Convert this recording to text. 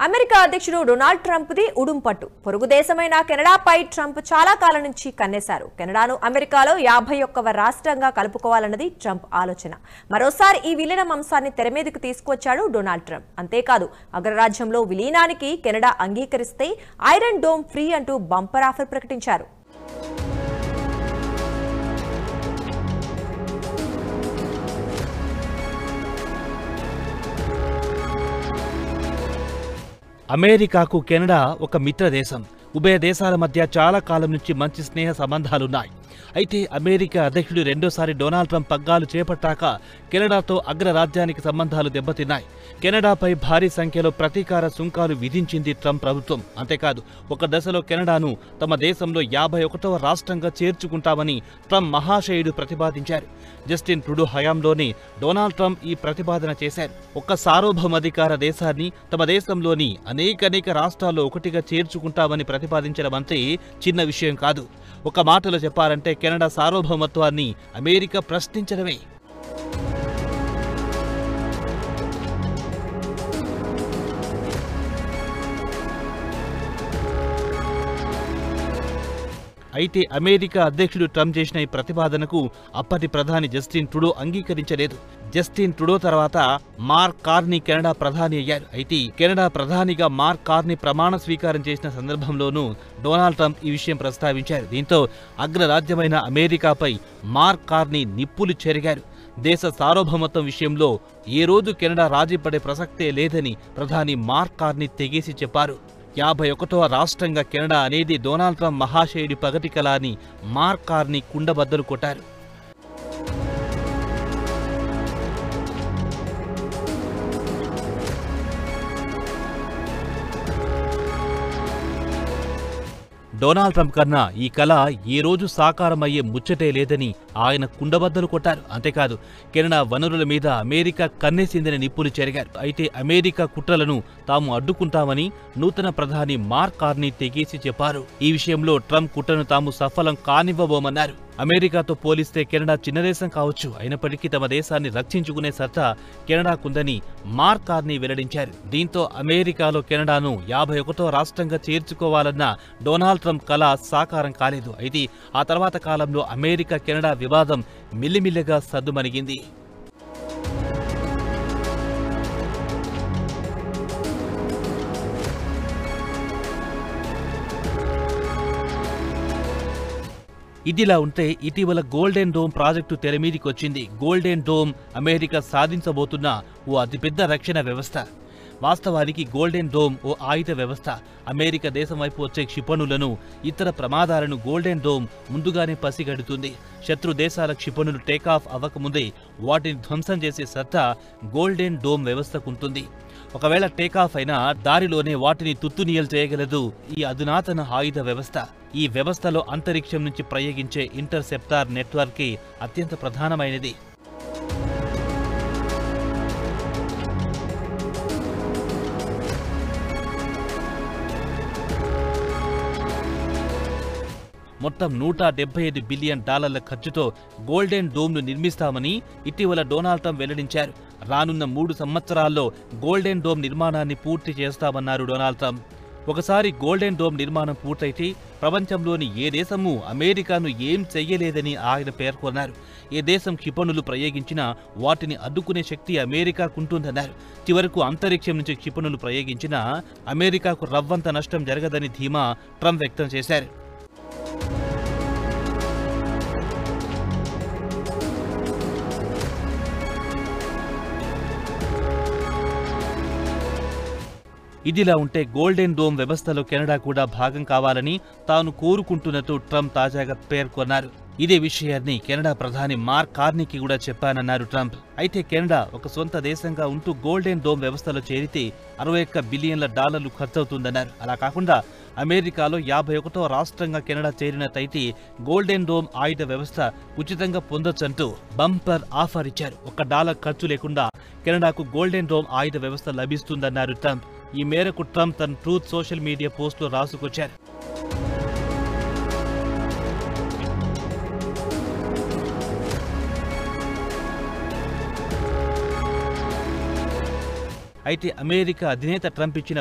America అధ్యక్షుడు Donald Trump the ఉడుంపట్టు పొరుగు దేశమైన కెనడాపై ట్రంప్ చాలా కాలం నుంచి కన్నేశారు. కెనడాను అమెరికాలో 51వ రాష్ట్రంగా కలుపుకోవాలన్నది ట్రంప్ ఆలోచన. మరోసారి ఈ విలీనం అంశాన్ని తెరమీదకు తీసుకొచ్చాడు డొనాల్డ్ ట్రంప్. అంతేకాదు అగ్రరాజ్యంలో విలీనానికి కెనడా అంగీకరిస్తే ఐరన్ డోమ్ ఫ్రీ అంటూ బంపర్ ఆఫర్ ప్రకటించారు. అమెరికాకు కెనడా ఒక మిత్ర దేశం. ఉభయ దేశాల మధ్య చాలా కాలం నుంచి మంచి స్నేహ సంబంధాలున్నాయి. అయితే అమెరికా అధ్యక్షుడు రెండోసారి డొనాల్డ్ ట్రంప్ పగ్గాలు చేపట్టాక కెనడాతో అగ్రరాజ్యానికి సంబంధాలు దెబ్బతిన్నాయి. కెనడాపై భారీ సంఖ్యలో ప్రతీకార సుంకాలు విధించింది ట్రంప్ ప్రభుత్వం. అంతేకాదు ఒక దశలో కెనడాను తమ దేశంలో 51వ రాష్ట్రంగా చేర్చుకుంటామని ట్రంప్ మహాశయుడు ప్రతిపాదించారు. జస్టిన్ ట్రూడో హయాంలోనే డొనాల్డ్ ట్రంప్ ఈ ప్రతిపాదన చేశారు. ఒక సార్వభౌమాధికార దేశాన్ని తమ దేశంలోని అనేక రాష్ట్రాల్లో ఒకటిగా చేర్చుకుంటామని ప్రతిపాదించడం అంటే చిన్న విషయం కాదు. ఒక మాటలో చెప్పాలంటే కెనడా సార్వభౌమత్వాన్ని అమెరికా ప్రశ్నించడమే. అయితే అమెరికా అధ్యక్షుడు ట్రంప్ చేసిన ఈ ప్రతిపాదనకు అప్పటి ప్రధాని జస్టిన్ ట్రూడో అంగీకరించలేదు. జస్టిన్ ట్రూడో తర్వాత మార్క్ కార్నీ కెనడా ప్రధాని అయ్యారు. అయితే కెనడా ప్రధానిగా మార్క్ కార్నీ ప్రమాణ స్వీకారం చేసిన సందర్భంలోనూ డొనాల్డ్ ట్రంప్ ఈ విషయం ప్రస్తావించారు. దీంతో అగ్రరాజ్యమైన అమెరికాపై మార్క్ కార్నీ నిప్పులు చెరిగారు. దేశ సార్వభౌమత్వం విషయంలో ఏ రోజు కెనడా రాజీ పడే ప్రసక్తే లేదని ప్రధాని మార్క్ కార్నీ తెగేసి చెప్పారు. 51వ రాష్ట్రంగా కెనడా అనేది డొనాల్డ్ ట్రంప్ మహాశయుడి పగటి కల అని మార్క్ కార్నీ కుండబద్దలు కొట్టారు. డొనాల్డ్ ట్రంప్ కన్నా ఈ కళ ఏ రోజు సాకారమయ్యే ముచ్చటే లేదని ఆయన కుండబద్దలు కొట్టారు. అంతేకాదు కెనడా వనరుల మీద అమెరికా కన్నేసిందని నిప్పులు చెరిగారు. అయితే అమెరికా కుట్రలను తాము అడ్డుకుంటామని నూతన ప్రధాని మార్క్ కార్నీ తెగేసి చెప్పారు. ఈ విషయంలో ట్రంప్ కుట్రను తాము సఫలం కానివ్వబోమన్నారు. అమెరికాతో పోలిస్తే కెనడా చిన్న దేశం కావచ్చు, అయినప్పటికీ తమ దేశాన్ని రక్షించుకునే సత్తా కెనడాకుందని మార్క్ కార్నీ వెల్లడించారు. దీంతో అమెరికాలో కెనడాను 51వ రాష్ట్రంగా చేర్చుకోవాలన్న డొనాల్డ్ ట్రంప్ కల సాకారం కాలేదు. అయితే ఆ తర్వాత కాలంలో అమెరికా కెనడా వివాదం మిల్లిమిల్లిగా సద్దుమణిగింది. ఇదిలా ఉంటే ఇటీవల గోల్డెన్ డోమ్ ప్రాజెక్టు తెరమీదికొచ్చింది. గోల్డెన్ డోమ్ అమెరికా సాధించబోతున్న ఓ అతిపెద్ద రక్షణ వ్యవస్థ. వాస్తవానికి గోల్డెన్ డోమ్ ఓ ఆయుధ వ్యవస్థ. అమెరికా దేశం వైపు వచ్చే క్షిపణులను, ఇతర ప్రమాదాలను గోల్డెన్ డోమ్ ముందుగానే పసిగడుతుంది. శత్రు దేశాల క్షిపణులు టేకాఫ్ అవ్వకముందే వాటిని ధ్వంసం చేసే సత్తా గోల్డెన్ డోమ్ వ్యవస్థకుంటుంది. ఒకవేళ టేకాఫ్ అయినా దారిలోనే వాటిని తుత్తునియలు చేయగలదు ఈ అధునాతన ఆయుధ వ్యవస్థ. ఈ వ్యవస్థలో అంతరిక్షం నుంచి ప్రయోగించే ఇంటర్సెప్టార్ నెట్వర్కే అత్యంత ప్రధానమైనది. మొత్తం $175 బిలియన్ ఖర్చుతో గోల్డెన్ డోమ్ను నిర్మిస్తామని ఇటీవల డొనాల్డ్ ట్రంప్ వెల్లడించారు. రానున్న 3 సంవత్సరాల్లో గోల్డెన్ డోమ్ నిర్మాణాన్ని పూర్తి చేస్తామన్నారు డొనాల్డ్ ట్రంప్. ఒకసారి గోల్డెన్ డోమ్ నిర్మాణం పూర్తయితే ప్రపంచంలోని ఏ దేశమూ అమెరికాను ఏం చెయ్యలేదని ఆయన పేర్కొన్నారు. ఏ దేశం క్షిపణులు ప్రయోగించినా వాటిని అడ్డుకునే శక్తి అమెరికాకుంటుందన్నారు. చివరకు అంతరిక్షం నుంచి క్షిపణులు ప్రయోగించినా అమెరికాకు రవ్వంత నష్టం జరగదని ధీమా ట్రంప్ వ్యక్తం చేశారు. ఇదిలా ఉంటే గోల్డెన్ డోమ్ వ్యవస్థలో కెనడా కూడా భాగం కావాలని తాను కోరుకుంటున్నట్టు ట్రంప్ తాజాగా పేర్కొన్నారు. ఇదే విషయాన్ని కెనడా ప్రధాని మార్క్ కార్నీకి కూడా చెప్పానన్నారు ట్రంప్. అయితే కెనడా ఒక సొంత దేశంగా ఉంటూ గోల్డెన్ డోమ్ వ్యవస్థలో చేరితే $61 బిలియన్ల ఖర్చవుతుందన్నారు. అలా కాకుండా అమెరికాలో 51వ రాష్ట్రంగా కెనడా చేరినట్టయితే గోల్డెన్ డోమ్ ఆయుధ వ్యవస్థ ఉచితంగా పొందొచ్చంటూ బంపర్ ఆఫర్ ఇచ్చారు. $1 ఖర్చు లేకుండా కెనడాకు గోల్డెన్ డోమ్ ఆయుధ వ్యవస్థ లభిస్తుందన్నారు ట్రంప్. ఈ మేరకు ట్రంప్ తన ట్రూత్ సోషల్ మీడియా పోస్టులో రాసుకొచ్చారు. అయితే అమెరికా అధినేత ట్రంప్ ఇచ్చిన